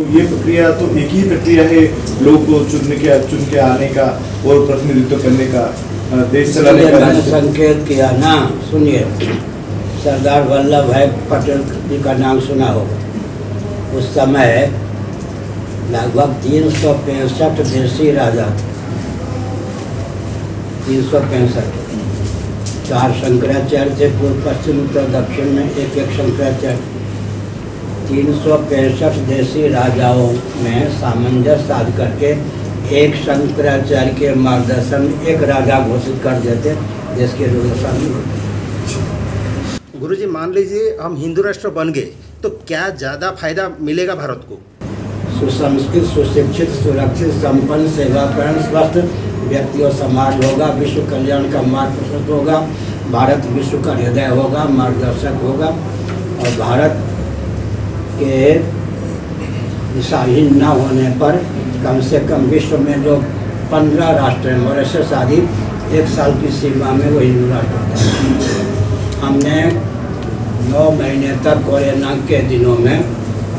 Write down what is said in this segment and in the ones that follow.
तो ये प्रक्रिया तो एक ही प्रक्रिया है, लोग को चुन के आने का और प्रतिनिधित्व करने का, देश चलाने का। मैंने संकेत किया ना, सुनिए, सरदार वल्लभ भाई पटेल जी का नाम सुना होगा। उस समय लगभग 365 देशी राजा, 365, 4 शंकराचार्य थे, पूर्व पश्चिम उत्तर दक्षिण में एक एक शंकराचार्य। 365 देशी राजाओं में सामंजस्य साध करके एक शंकराचार्य के मार्गदर्शन एक राजा घोषित कर देते देश के रूल। गुरुजी, मान लीजिए हम हिंदू राष्ट्र बन गए तो क्या ज़्यादा फायदा मिलेगा भारत को? सुसंस्कृत, सुशिक्षित, सुरक्षित, संपन्न, सेवापरायण, स्वस्थ व्यक्ति और समाज होगा। विश्व कल्याण का मार्ग प्रशस्त होगा। भारत विश्व का हृदय होगा, मार्गदर्शक होगा। और भारत के दिशाहीन न होने पर कम से कम विश्व में जो 15 राष्ट्र हैं, मॉरिशस आदि, 1 साल की सीमा में वो हिंदू राष्ट्र होते हैं। हमने 9 महीने तक कोरोना के दिनों में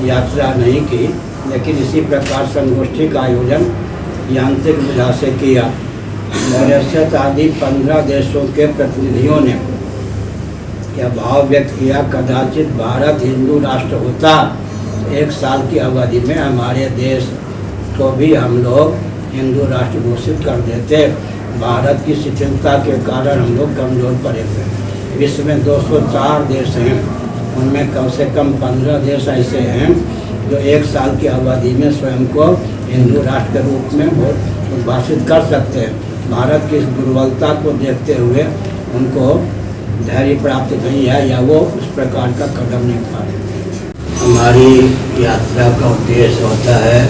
यात्रा नहीं की, लेकिन इसी प्रकार संगोष्ठी का आयोजन यांत्रिक विधा से किया। मॉरिशस आदि 15 देशों के प्रतिनिधियों ने क्या भाव व्यक्त किया, कदाचित भारत हिंदू राष्ट्र होता 1 साल की अवधि में हमारे देश को भी हम लोग हिंदू राष्ट्र घोषित कर देते। भारत की शिथिलता के कारण हम लोग कमजोर पड़े हुए। विश्व में 204 देश हैं, उनमें कम से कम 15 देश ऐसे हैं जो 1 साल की अवधि में स्वयं को हिंदू राष्ट्र के रूप में उद्भाषित कर सकते हैं। भारत की इस दुर्बलता को देखते हुए उनको धैर्य प्राप्त नहीं है या वो उस प्रकार का कदम नहीं उठा रहे। हमारी यात्रा का उद्देश्य होता है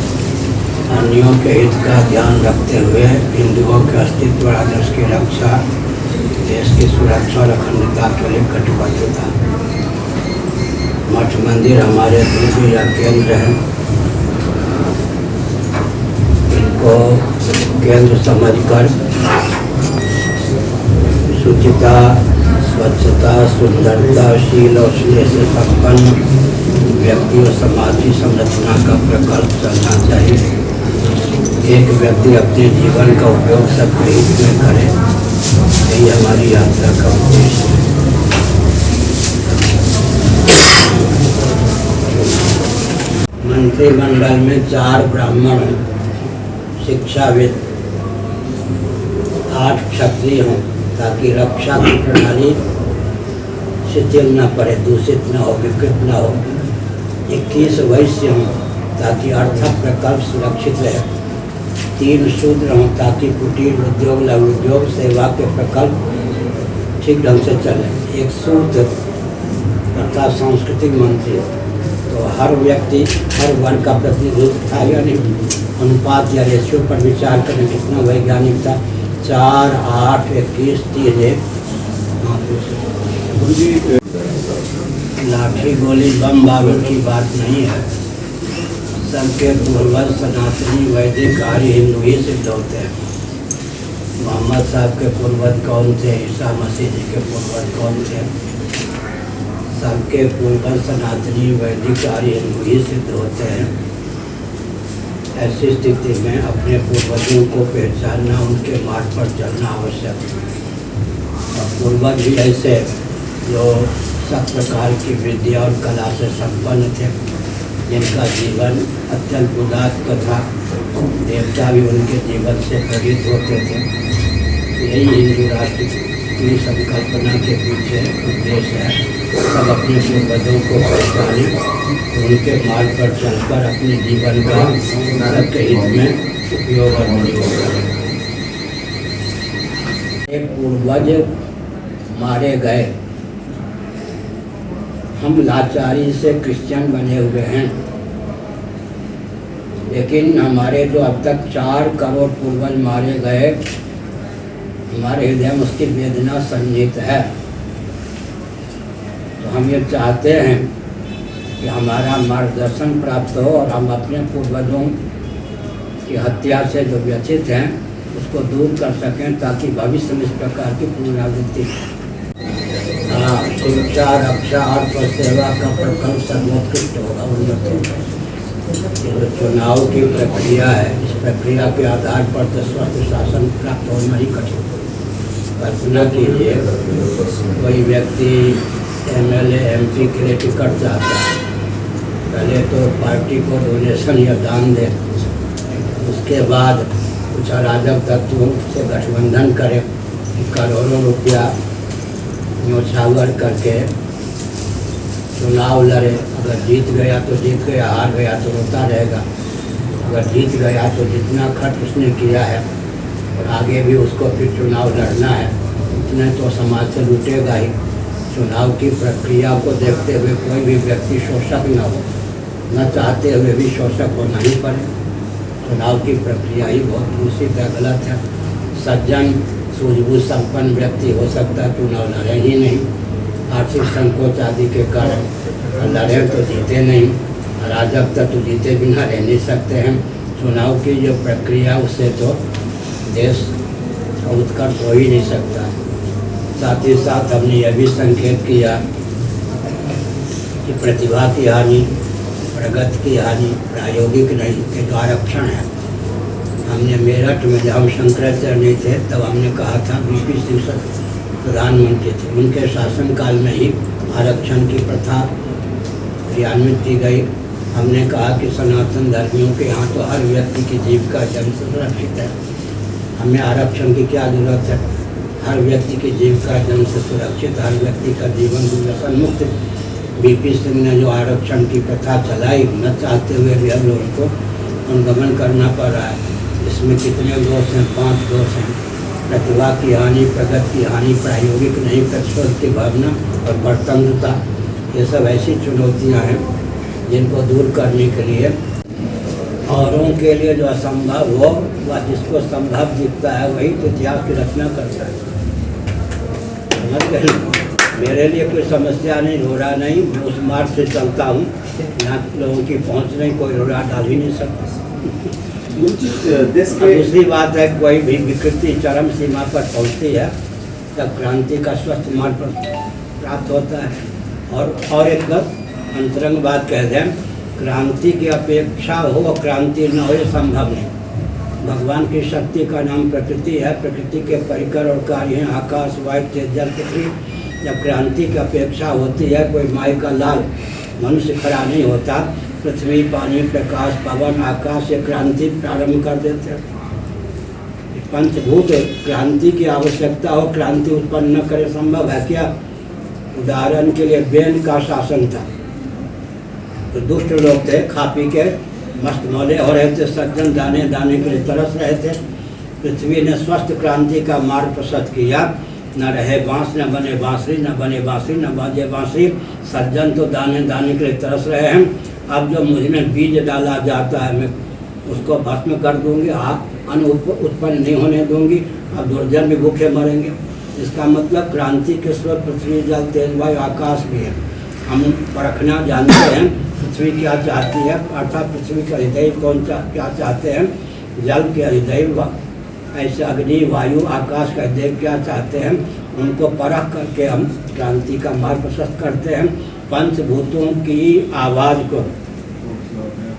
अन्यों के हित का ध्यान रखते हुए हिंदुओं के अस्तित्व और आदर्श की रक्षा, देश की सुरक्षा और अखंडता के लिए कटिबद्धता। मठ मंदिर हमारे दिव्य या केंद्र हैं, इनको केंद्र समझकर शुचिता, स्वच्छता, सुंदरता, शील और स्नेह से संपन्न व्यक्ति और समाज की संरचना का प्रकल्प चलना चाहिए। एक व्यक्ति अपने जीवन का उपयोग सबके हित में करे, यही हमारी यात्रा का उद्देश्य है। मंत्रिमंडल में 4 ब्राह्मण, शिक्षाविद, 8 क्षत्रिय हों ताकि रक्षा की प्रणाली शिथिल न पड़े, दूषित न हो, विकृत न हो। 21 वैश्य हों ताकि अर्थक प्रकल्प सुरक्षित रहे। 3 शूद्र हों ताकि कुटीर उद्योग, लघु उद्योग, सेवा के प्रकल्प ठीक ढंग से चले। 1 शूद्र तथा सांस्कृतिक मंत्री हो, तो हर व्यक्ति, हर वर्ग का प्रतिनिधित्व था या नहीं, अनुपात या रेशियो पर विचार करें कितना वैज्ञानिक था। 4, 8, 21, 3, 1। लाठी गोली बम बारूद की बात नहीं है। सबके पूर्वज सनातनी वैदिक आर्य हिंदू ही सिद्ध होते हैं। मोहम्मद साहब के पूर्वज कौन थे, ईसा मसीह जी के पूर्वज कौन थे? सबके पूर्वज सनातनी वैदिक आर्य हिंदू ही सिद्ध होते हैं। ऐसी स्थिति में अपने पूर्वजों को पहचानना, उनके मार्ग पर चलना आवश्यक है। और पूर्वज भी ऐसे जो सब प्रकार की विद्या और कला से संपन्न थे, जिनका जीवन अत्यंत उदात्त था, देवता भी उनके जीवन से प्रेरित होते थे। यही हिंदू राष्ट्र की संकल्पना के पीछे उद्देश्य है। सब अपने पूर्वजों को पहचानें, उनके मार्ग पर चलकर अपने जीवन का सबके हित में उपयोग और प्रयोग करें। एक पूर्वज मारे गए, हम लाचारी से क्रिश्चियन बने हुए हैं, लेकिन हमारे जो अब तक 4 करोड़ पूर्वज मारे गए, हमारे हृदय में उसकी वेदना संजीत है। तो हम ये चाहते हैं कि हमारा मार्गदर्शन प्राप्त हो और हम अपने पूर्वजों की हत्या से जो व्यथित हैं उसको दूर कर सकें, ताकि भविष्य में इस प्रकार की पुनरावृत्ति। शिक्षा, रक्षा और सेवा का प्रकल्प सर्वोत्कृष्ट होगा, उन्नत होगा। ये जो चुनाव की प्रक्रिया है, इस प्रक्रिया के आधार पर तो स्वस्थ शासन प्राप्त होना ही कठिन। कल्पना कीजिए कोई व्यक्ति एमएलए एमपी के लिए टिकट चाहता है, पहले तो पार्टी को डोनेशन या दान दे, उसके बाद कुछ अराजक तत्वों से गठबंधन करे, करोड़ों रुपया न्योछावर करके चुनाव लड़े। अगर जीत गया तो जीत गया, हार गया तो रोता रहेगा। अगर जीत गया तो जितना खर्च उसने किया है और आगे भी उसको फिर चुनाव लड़ना है, उतने तो समाज से लूटेगा ही। चुनाव की प्रक्रिया को देखते हुए कोई भी व्यक्ति शोषक न हो, न चाहते हुए भी शोषक होना ही पड़े। चुनाव की प्रक्रिया ही बहुत दूषित है, गलत है। सज्जन सूझबूझ संपन्न व्यक्ति हो सकता है, चुनाव लड़े ही नहीं। आर्थिक संकोच आदि के कारण लड़े तो जीते नहीं, अराजक तत्व जीते बिना रह नहीं सकते हैं। चुनाव की जो प्रक्रिया उससे तो देश का उत्कर्ष हो ही नहीं सकता। साथ ही साथ हमने यह भी संकेत किया कि प्रतिभा की हानि, प्रगति की हानि प्रायोगिक नहीं, ये जो आरक्षण है, हमने मेरठ में जब हम शंकराचार्य नहीं थे तब हमने कहा था, वीपी सिंह प्रधानमंत्री थे, उनके शासनकाल में ही आरक्षण की प्रथा क्रियान्वित की गई। हमने कहा कि सनातन धर्मियों के यहाँ तो हर व्यक्ति की जीविका जन्म से सुरक्षित है, हमें आरक्षण की क्या जरूरत है। हर व्यक्ति की जीविका जन्म से सुरक्षित, हर व्यक्ति का जीवन दुर्व्यसन मुक्त। वीपी सिंह ने जो आरक्षण की प्रथा चलाई, न चाहते हुए भी हम लोगों को अनुगमन करना पड़ रहा है। इसमें कितने दोष हैं? 5 दोष हैं। प्रतिभा की हानि, प्रगति की हानि, प्रायोगिक नहीं, प्रतिशोध की भावना और परतंत्रता, ये सब ऐसी चुनौतियां हैं जिनको दूर करने के लिए औरों के लिए जो असंभव हो वह जिसको संभव दिखता है वही तो इतिहास की रचना करता है। समझ गए? मेरे लिए कोई समस्या नहीं, रोड़ा नहीं, मैं उस मार्ग से चलता हूँ, यहाँ लोगों की पहुँच नहीं, कोई रोड़ा डाल ही नहीं सकता। देश के दूसरी बात है, कोई भी विकृति चरम सीमा पर पहुंचती है तब क्रांति का स्वस्थ मार्ग प्राप्त होता है। और एक अंतरंग बात कह दें, क्रांति की अपेक्षा हो और क्रांति न हो, ये संभव नहीं। भगवान की शक्ति का नाम प्रकृति है, प्रकृति के परिकर और कार्य हैं आकाश, वायु, तेज, जल, पृथ्वी। जब क्रांति की अपेक्षा होती है, कोई माई का लाल मनुष्य खड़ा नहीं होता। पृथ्वी, पानी, प्रकाश, पवन, आकाश से क्रांति प्रारंभ कर देते हैं। पंचभूत क्रांति की आवश्यकता हो, क्रांति उत्पन्न न करे, संभव है क्या? उदाहरण के लिए बेन का शासन था, तो दुष्ट लोग थे, खा पी के मस्त मौले हो रहे थे, सज्जन दाने दाने के लिए तरस रहे थे। पृथ्वी ने स्वस्थ क्रांति का मार्ग प्रशस्त किया। न रहे बांस, न बने बांसुरी, न बने बांसुरी, न बाजे बांसुरी। सज्जन तो दाने दाने के लिए तरस रहे हैं। अब जो मुझ में बीज डाला जाता है, मैं उसको भस्म कर दूंगी, अन्न उत्पन्न नहीं होने दूंगी। अब दुर्जन भी भूखे मरेंगे। इसका मतलब क्रांति के स्रोत पृथ्वी, जल, तेज, वायु, आकाश भी है। हम परखना जानते हैं पृथ्वी क्या चाहती है, अर्थात पृथ्वी के हृदय कौन क्या चाहते हैं, जल के हृदय, ऐसे अग्नि, वायु, आकाश का हृदय क्या चाहते हैं, उनको परख करके हम क्रांति का मार्ग प्रशस्त करते हैं। पंचभूतों की आवाज़ को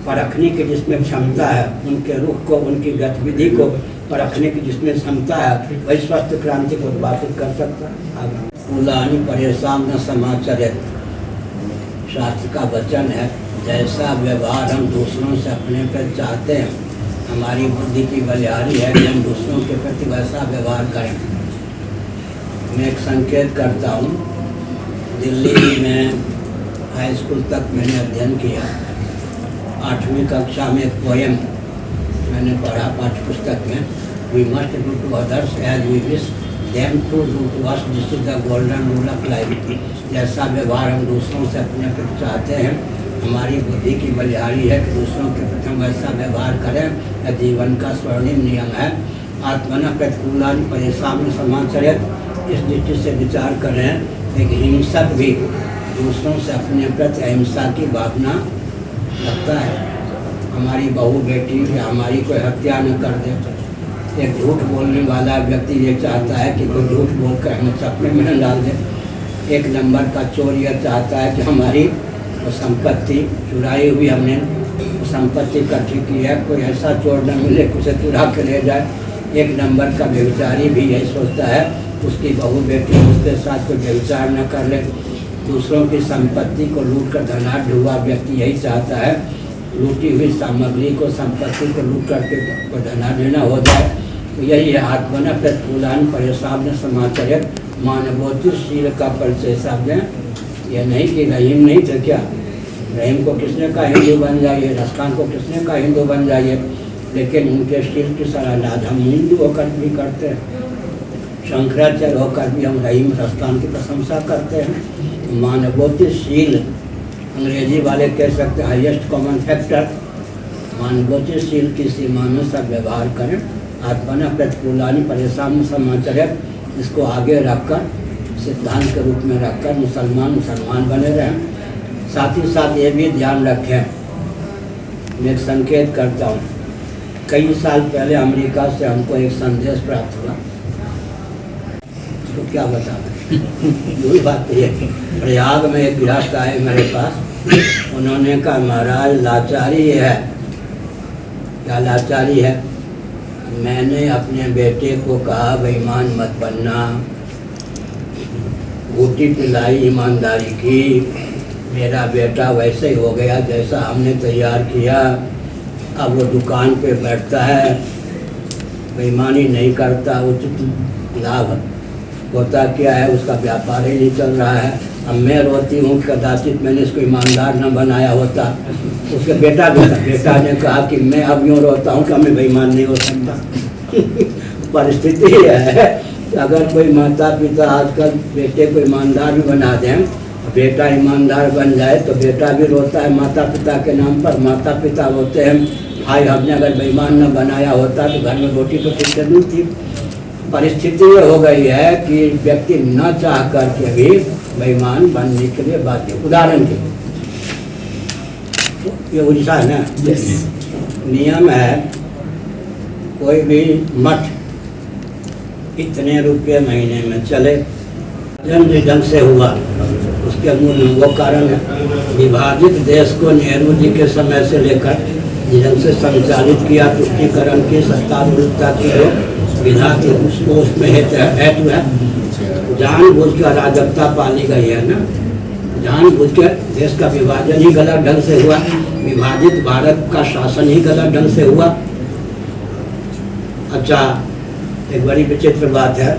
परखने की जिसमें क्षमता है, उनके रुख को, उनकी गतिविधि को परखने की जिसमें क्षमता है, वही स्वस्थ क्रांति को उद्भाषित कर सकता है। पुलानी परेशान न समाचरित, शास्त्र का वचन है, जैसा व्यवहार हम दूसरों से अपने पर चाहते हैं, हमारी बुद्धि की बलिहारी है कि हम दूसरों के प्रति वैसा व्यवहार करें। मैं एक संकेत करता हूँ, दिल्ली में हाई स्कूल तक मैंने अध्ययन किया। 8वीं कक्षा में एक पोएम मैंने पढ़ा पाठ्य पुस्तक में, we must do to others as we wish them to do to us, this is the golden rule of life. जैसा व्यवहार हम दूसरों से अपने प्रति चाहते हैं, हमारी बुद्धि की बलिहारी है कि दूसरों के प्रति हम वैसा व्यवहार करें, यह जीवन का स्वर्णिम नियम है। आत्मना प्रतिकूलानि परेशान समाचरित, इस दृष्टि से विचार करें। एक हिंसक भी दूसरों से अपने प्रति अहिंसा की भावना रखता है। हमारी बहू बेटी या हमारी कोई हत्या न कर दे। एक झूठ बोलने वाला व्यक्ति ये चाहता है कि कोई झूठ बोलकर हमें सपने में न डाल दे। एक नंबर का चोर यह चाहता है कि हमारी संपत्ति चुराई हुई हमने संपत्ति इकट्ठी की है, कोई ऐसा चोर न मिले कि उसे चुरा के ले जाए। एक नंबर का व्यभिचारी भी यही सोचता है उसकी बहू बेटी उसके साथ कोई व्यभिचार न कर ले। दूसरों की संपत्ति को लूट कर धनाढ़ हुआ व्यक्ति यही चाहता है लूटी हुई सामग्री को संपत्ति को लूट करके धनाढ़ न हो जाए। तो यही है आत्मना प्रतिकूलान परेशान समाचार मानवोचिशील का परिचय साहब ने। यह नहीं कि रहीम नहीं थे क्या, रहीम को किसने कहा हिंदू बन जाइए, रसखान को किसने कहा हिंदू बन जाइए, लेकिन उनके शील की सराहना हम हिंदू होकर भी करते हैं, शंकराचार्य होकर भी हम रहीम रसखान की प्रशंसा करते हैं। मानवोचिशील अंग्रेजी वाले कह सकते हैं हाईएस्ट कॉमन फैक्टर। मानवोचिशील की सीमा में सब व्यवहार करें। आत्मना प्रतिकूलानी परेशान समाचार इसको आगे रखकर सिद्धांत के रूप में रखकर मुसलमान बने रहें। साथ ही साथ ये भी ध्यान रखें, मैं एक संकेत करता हूँ, कई साल पहले अमेरिका से हमको एक संदेश प्राप्त हुआ, तो क्या बता वही बात ये प्रयाग में एक गृहस्थ आए मेरे पास, उन्होंने कहा महाराज लाचारी है। क्या लाचारी है? मैंने अपने बेटे को कहा बेईमान मत बनना, बूटी पिलाई ईमानदारी की, मेरा बेटा वैसे ही हो गया जैसा हमने तैयार किया। अब वो दुकान पे बैठता है, बेईमानी नहीं करता, उचित लाभ होता क्या है उसका व्यापार ही नहीं चल रहा है। अब मैं रोती हूँ कदाचित मैंने इसको ईमानदार न बनाया होता। उसके बेटा ने कहा कि मैं अब यूँ रोता हूँ कि मैं बेईमान नहीं हो सकता। परिस्थिति है, अगर कोई माता पिता आजकल बेटे को ईमानदार भी बना दें, बेटा ईमानदार बन जाए तो बेटा भी रोता है माता पिता के नाम पर, माता पिता रोते हैं भाई हमने अगर बेईमान न बनाया होता तो घर में रोटी तो ठीक से नहीं थी। परिस्थिति ये हो गई है कि व्यक्ति न चाह करके भी बेईमान बनने के लिए बाध्य। उदाहरण के ये उड़ीसा है ना, नियम है कोई भी मठ इतने रुपये महीने में चले, जन ढंग से हुआ उसके मूल में वो कारण है। विभाजित देश को नेहरू जी के समय से लेकर ढंग से संचालित किया, तुष्टिकरण की सत्तारूढ़ता की जो विधा थी उसको उसमें हेतु है। जानबूझ कर अराजकता पाली गई है ना, जानबूझ कर देश का विभाजन ही गलत ढंग से हुआ, विभाजित भारत का शासन ही गलत ढंग से हुआ। अच्छा, एक बड़ी विचित्र बात है,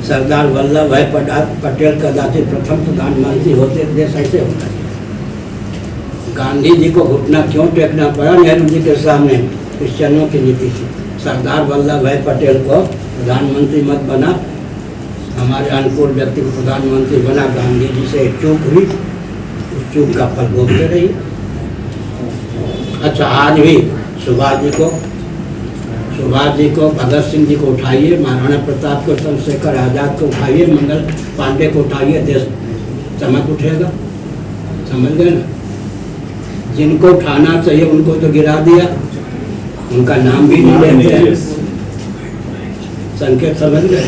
सरदार वल्लभ भाई पटेल कदाचित प्रथम प्रधानमंत्री होते, देश ऐसे होता है। गांधी जी को घुटना क्यों टेकना पड़ा नेहरू जी के सामने? क्रिश्चियनों की नीति थी। सरदार वल्लभ भाई पटेल को प्रधानमंत्री मत बना, हमारे अनुकूल व्यक्ति को प्रधानमंत्री बना, गांधी जी से चूक हुई, उस चूक का फल भोगते रही। अच्छा, आज भी सुभाष जी को भगत सिंह जी को उठाइए, महाराणा प्रताप को, चंद्रशेखर आजाद को उठाइए, मंगल पांडे को उठाइए, देश चमक उठेगा। समझ गए ना? जिनको उठाना चाहिए उनको तो गिरा दिया, उनका नाम भी नहीं लेते हैं। संकेत समझ गए?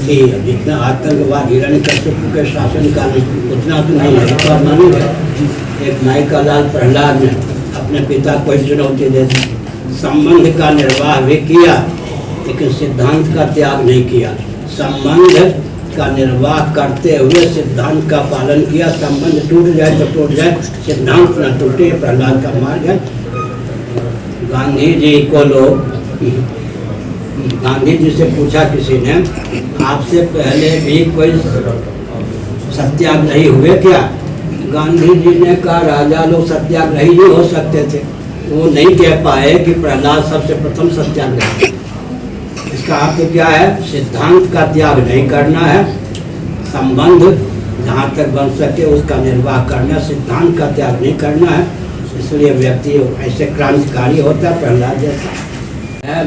जितना आतंकवाद हिरण्यकश्यप के शासन का उतना तो नहीं है। मालूम है एक नाई का लाल प्रहलाद ने अपने पिता को चुनौती दे दी, संबंध का निर्वाह भी किया लेकिन सिद्धांत का त्याग नहीं किया। संबंध का निर्वाह करते हुए सिद्धांत का पालन किया। संबंध टूट जाए तो टूट जाए, सिद्धांत न टूटे, प्रहलाद का मार्ग है। गांधी जी को लोग, गांधी जी से पूछा किसी ने, आपसे पहले भी कोई सत्याग्रही हुए क्या? गांधी जी ने कहा राजा लोग सत्याग्रही नहीं हो सकते थे। वो नहीं कह पाए कि प्रहलाद सबसे प्रथम सत्याग्रही। इसका अर्थ क्या है? सिद्धांत का त्याग नहीं करना है, संबंध जहाँ तक बन सके उसका निर्वाह करना, सिद्धांत का त्याग नहीं करना है। इसलिए व्यक्ति ऐसे क्रांतिकारी होता है प्रहलाद जैसा।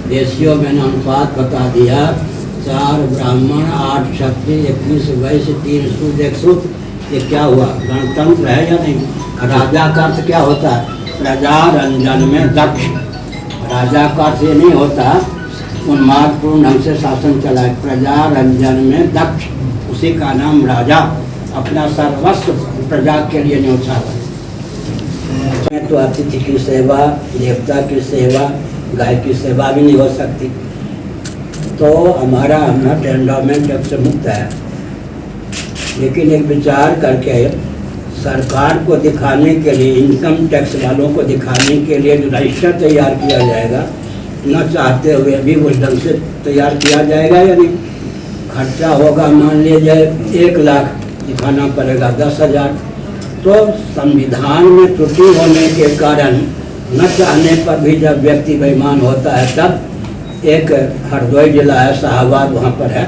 देशियों में अनुपात बता दिया, 4 ब्राह्मण 8 क्षत्रिय 21 वैश्य 3 शूद्र 1 सूत्र। ये क्या हुआ? गणतंत्र है या नहीं? राजा का अर्थ क्या होता है? प्रजा रंजन में दक्ष। राजा का अर्थ ये नहीं होता उन्मादपूर्ण ढंग से शासन चलाए, प्रजा रंजन में दक्ष, उसी का नाम राजा। अपना सर्वस्व प्रजा के लिए न्यौछावर। तो अतिथि की सेवा, देवता की सेवा, गाय की सेवा भी नहीं हो सकती। तो हमारा अमृत एंडोमेंट टैक्स से मुक्त है। लेकिन एक विचार करके सरकार को दिखाने के लिए, इनकम टैक्स वालों को दिखाने के लिए जो रजिस्टर तैयार किया जाएगा, न चाहते हुए भी उस ढंग से तैयार किया जाएगा या नहीं। खर्चा होगा मान लीजिए 1 लाख, दिखाना पड़ेगा 10,000। तो संविधान में त्रुटि होने के कारण न चाहने पर भी जब व्यक्ति बेईमान होता है, तब एक हरदोई जिला है, शाहबाद वहाँ पर है,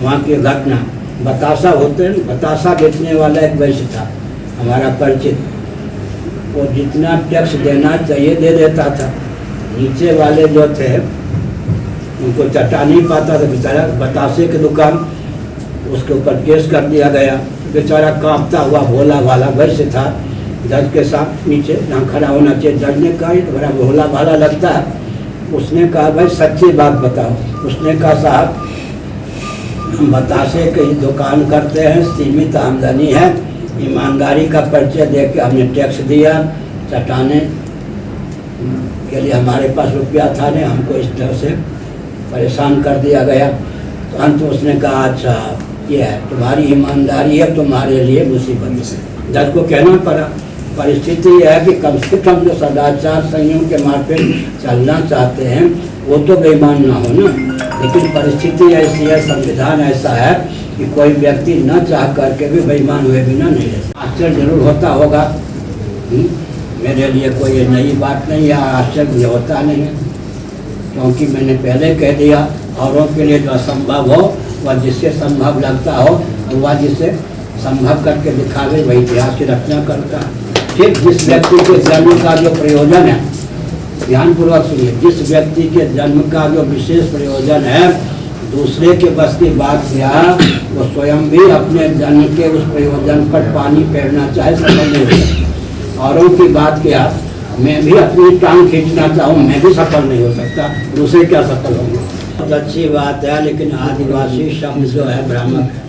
वहाँ की घटना। बतासा होते हैं, बतासा बेचने वाला एक वैश्य था हमारा परिचित, वो जितना टैक्स देना चाहिए दे देता था। नीचे वाले जो थे उनको चटा नहीं पाता था बेचारा। बतासे की दुकान, उसके ऊपर केस कर दिया गया। बेचारा कांपता हुआ भोला भाला वैश्य था, जज के साथ नीचे जहाँ खड़ा होना चाहिए। जज ने कहा ये तो बड़ा भोला भाला लगता है। उसने कहा भाई सच्ची बात बताओ। उसने कहा साहब हम बतासे की दुकान करते हैं, सीमित आमदनी है, ईमानदारी का परिचय दे के हमने टैक्स दिया, चटाने के लिए हमारे पास रुपया था नहीं, हमको इस तरह से परेशान कर दिया गया। तो अंत उसने कहा अच्छा ये है तुम्हारी ईमानदारी है, तुम्हारे लिए मुसीबत है। जज को कहना पड़ा। परिस्थिति यह है कि कम से कम जो सदाचार संयम के मार्ग पे चलना चाहते हैं वो तो बेईमान ना हो ना। लेकिन परिस्थिति ऐसी है, संविधान ऐसा है कि कोई व्यक्ति न चाह करके भी बेईमान हुए बिना नहीं रह सकता। आश्चर्य जरूर होता होगा, मेरे लिए कोई ये नई बात नहीं है, आश्चर्य मुझे होता नहीं है, क्योंकि मैंने पहले कह दिया औरों के लिए जो असंभव हो वह जिससे संभव लगता हो, और वह जिससे संभव करके दिखावे वही इतिहास की रचना करता है। फिर जिस व्यक्ति के जन्म का जो प्रयोजन है, ध्यानपूर्वक सुनिए, जिस व्यक्ति के जन्म का जो विशेष प्रयोजन है, दूसरे के बस की बात क्या, वो स्वयं भी अपने जन्म के उस प्रयोजन पर पानी फेरना चाहे सफल नहीं हो सकता। औरों की बात क्या, मैं भी अपनी टांग खींचना चाहूँ, मैं भी सफल नहीं हो सकता, दूसरे क्या सफल होंगे। बहुत अच्छी बात है, लेकिन आदिवासी शब्द जो है भ्रामक है।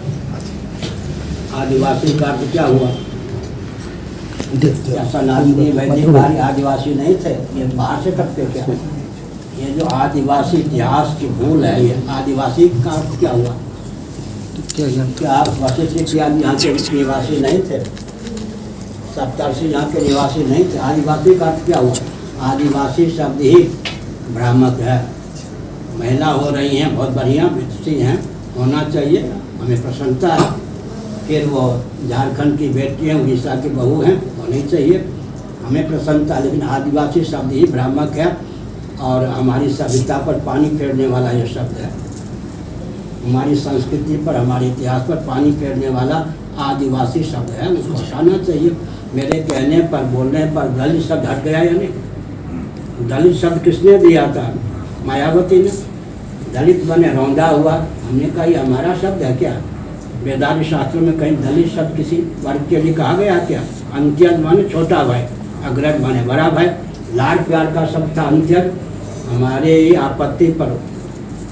आदिवासी का अर्थ क्या हुआ? क्या सनातनी वैदिकवादी आदिवासी नहीं थे? ये बाहर से करते क्या? ये जो आदिवासी इतिहास की भूल है, ये आदिवासी का अर्थ क्या हुआ? क्या वशिष्ठ यहाँ के निवासी नहीं थे? सप्तर्षि यहाँ के निवासी नहीं थे? आदिवासी का अर्थ क्या हुआ? आदिवासी शब्द ही भ्रामक है। महिला हो रही हैं, बहुत बढ़िया बेटी हैं, होना चाहिए, हमें प्रसन्नता है। फिर वो झारखंड की बेटी हैं, उड़ीसा की बहू हैं, होनी चाहिए, हमें प्रसन्नता। लेकिन आदिवासी शब्द ही भ्रामक है और हमारी सभ्यता पर पानी फेरने वाला ये शब्द है। हमारी संस्कृति पर, हमारे इतिहास पर पानी फेरने वाला आदिवासी शब्द है, उसको हटाना चाहिए। मेरे कहने पर, बोलने पर दलित शब्द हट गया या नहीं? दलित शब्द किसने दिया था? मायावती ने। दलित बने रौंदा हुआ, हमने कहा ये हमारा शब्द है क्या? वेदांत शास्त्रों में कहीं दलित शब्द किसी वर्ग के लिए कहा गया क्या? अंत्यज माने छोटा भाई, अग्रज माने बड़ा भाई, लाड प्यार का शब्द था अंत्यज। हमारे आपत्ति पर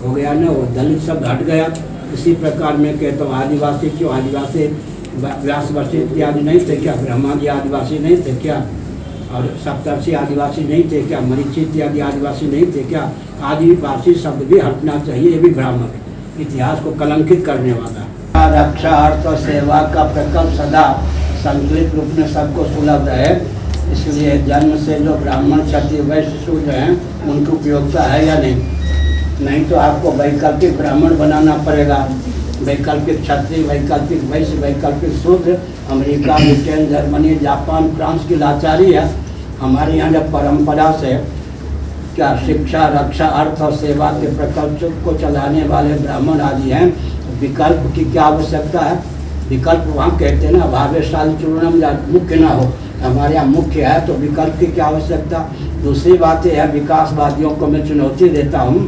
हो गया ना, वो दलित शब्द हट गया। इसी प्रकार मैं कहता हूँ आदिवासी क्यों? आदिवासी व्यास वशिष्ठ इत्यादि नहीं थे क्या? ब्रह्मा जी आदिवासी नहीं थे क्या? और सप्तर्षि आदिवासी नहीं थे क्या? मरीचि इत्यादि आदिवासी नहीं थे क्या? आदिवासी शब्द भी हटना चाहिए, ये भी भ्रामक है, इतिहास को कलंकित करने वाला। रक्षा अर्थ और सेवा का प्रकल्प सदा संतुलित रूप में सबको सुलभ रहे, इसलिए जन्म से जो ब्राह्मण क्षत्रिय वैश्य शूद्र हैं उनकी उपयोगिता है या नहीं? नहीं तो आपको वैकल्पिक ब्राह्मण बनाना पड़ेगा, वैकल्पिक क्षत्रिय, वैकल्पिक वैश्य, वैकल्पिक शूद्र। America, Britain, Germany, Japan, France की लाचारी है। हमारे यहाँ जब परंपरा से क्या शिक्षा, रक्षा, अर्थ और सेवा के प्रकल्प को चलाने वाले ब्राह्मण आदि हैं, विकल्प की क्या आवश्यकता है? विकल्प वहाँ कहते हैं ना, भावेशाली चूर्णम मुख्य ना हो, हमारे यहाँ मुख्य है, तो विकल्प की क्या आवश्यकता? दूसरी बात यह है, विकासवादियों को मैं चुनौती देता हूँ।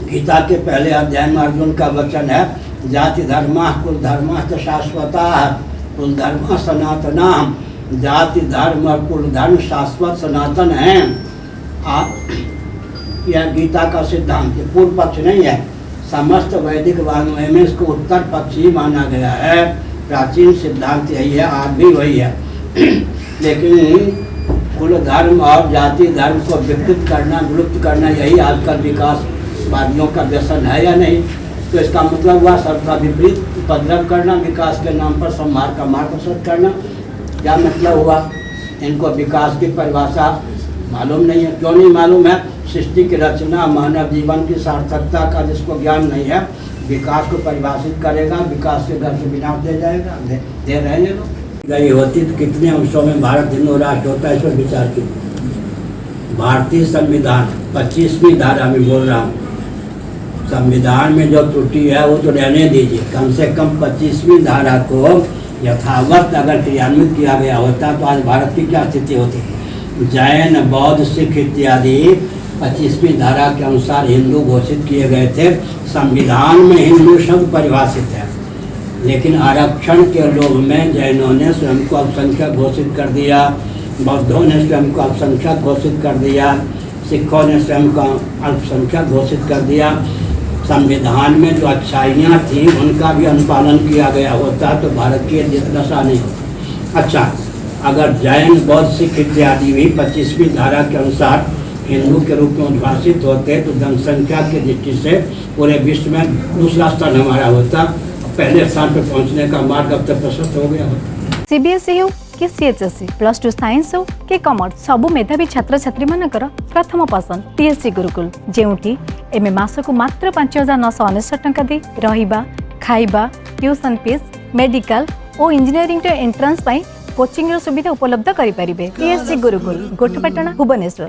गीता के पहले अध्याय में अर्जुन का वचन है, जाति धर्मा कुल धर्मा च शाश्वता, कुल धर्म सनातना। जाति धर्म और कुल धर्म शाश्वत सनातन है। यह गीता का सिद्धांत है, पूर्व पक्ष नहीं है। समस्त वैदिक वाङ्मय में इसको उत्तर पक्ष ही माना गया है। प्राचीन सिद्धांत यही है, आज भी वही है। लेकिन कुल धर्म और जाति धर्म को विकृत करना, विलुप्त करना, यही आजकल विकासवादियों का व्यसन है या नहीं? तो इसका मतलब हुआ सबका विपरीत उपद्रव करना, विकास के नाम पर संहार का मार्ग प्रशस्त करना। क्या मतलब हुआ? इनको विकास की परिभाषा मालूम नहीं है। क्यों नहीं मालूम है? सृष्टि की रचना, मानव जीवन की सार्थकता का जिसको ज्ञान नहीं है, विकास को परिभाषित करेगा, विकास के घर से विनाश दे जाएगा। दे रहे हैं लोग। गई होती तो कितने अंशों में भारत हिंदू राष्ट्र होता है, इस पर विचार कीजिए। भारतीय संविधान 25वीं धारा में बोल रहा हूँ, संविधान में जो त्रुटि है वो तो रहने दीजिए, कम से कम 25वीं धारा को यथावत अगर क्रियान्वित किया गया होता तो आज भारत की क्या स्थिति होती? जैन, बौद्ध, सिख इत्यादि 25वीं धारा के अनुसार हिंदू घोषित किए गए थे। संविधान में हिंदू शब्द परिभाषित है, लेकिन आरक्षण के लोभ में जैनों ने स्वयं को अल्पसंख्यक घोषित कर दिया, बौद्धों ने स्वयं को अल्पसंख्यक घोषित कर दिया, सिखों ने स्वयं को अल्पसंख्यक घोषित कर दिया। संविधान में जो अच्छाइयाँ थीं उनका भी अनुपालन किया गया होता तो भारत की दशा नहीं होती। अच्छा, अगर जैन, बौद्ध, सिख इत्यादि भी 25वीं धारा के अनुसार हिंदू के रूप में उद्भाषित होते तो जनसंख्या की दृष्टि से पूरे विश्व में दूसरा स्थान हमारा होता, पहले स्थान पर पहुंचने का मार्ग अब तक प्रशस्त हो गया होता। सीबीएसई हो कि सीएचएसई, प्लस टू साइंस हो कि कॉमर्स, सबु मेधावी छात्र छात्री मानकर प्रथम पसंद टीएससी गुरुकुल, जेउठी एमे मासकु मात्र 5,999 टंका दे रहिबा, खाइबा, ट्यूशन फीस, मेडिकल और इंजीनियरिंग एंट्रांस पाई कोचिंग सुविधा उपलब्ध करि परिबे। टीएससी गुरुकुल, गोठपाटना, भुवनेश्वर।